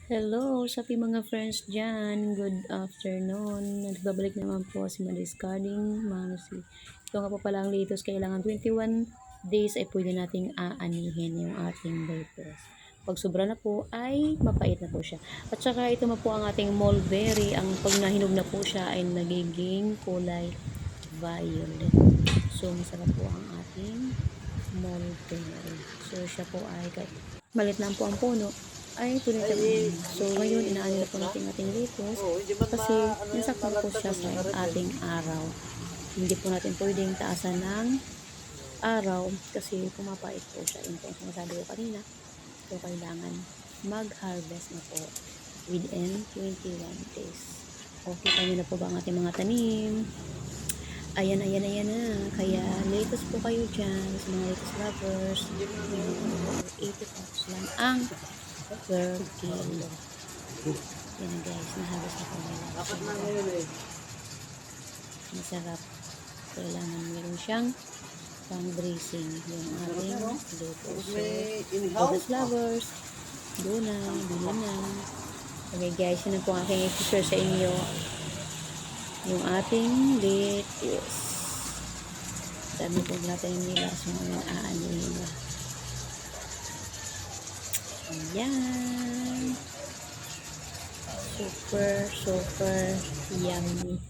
Hello sa ating mga friends dyan. Good afternoon. Nagbabalik naman po si Maris Carding Mamsi. Ito nga po pala ang lettuce. Kailangan 21 days ay pwede nating aanihin yung ating lettuce. Pag sobra na po ay mapait na po siya. At saka ito na po ang ating mulberry. Ang pag nahinog na po siya ay nagiging kulay violet. So masarap po ang ating mulberry. So siya po ay malit lang po ang puno ay tuloy natin. So, ngayon, inaano na po natin ating lettuce kasi nasaktan po siya sa ating araw. Hindi po natin pwedeng taasan ng araw kasi pumapait po siya. Yung po sinasabi ko kanina. So, kailangan mag-harvest na po within 21 days. Okay, tayo na po ba ang ating mga tanim? Ayan na. Kaya, lettuce po kayo dyan sa mga lettuce lovers. 80 pounds lang ang per kilo. Yan guys, nahabos na po nila. Masarap. Kailangan meron siyang pang bracing yung ating lettuce. So, lettuce lovers, doon na. Okay guys, yun na po ang aking i-share sa inyo. Yung ating lettuce. Dami po natin nila. So, ngayon aanin nila. Ayan. Super yummy.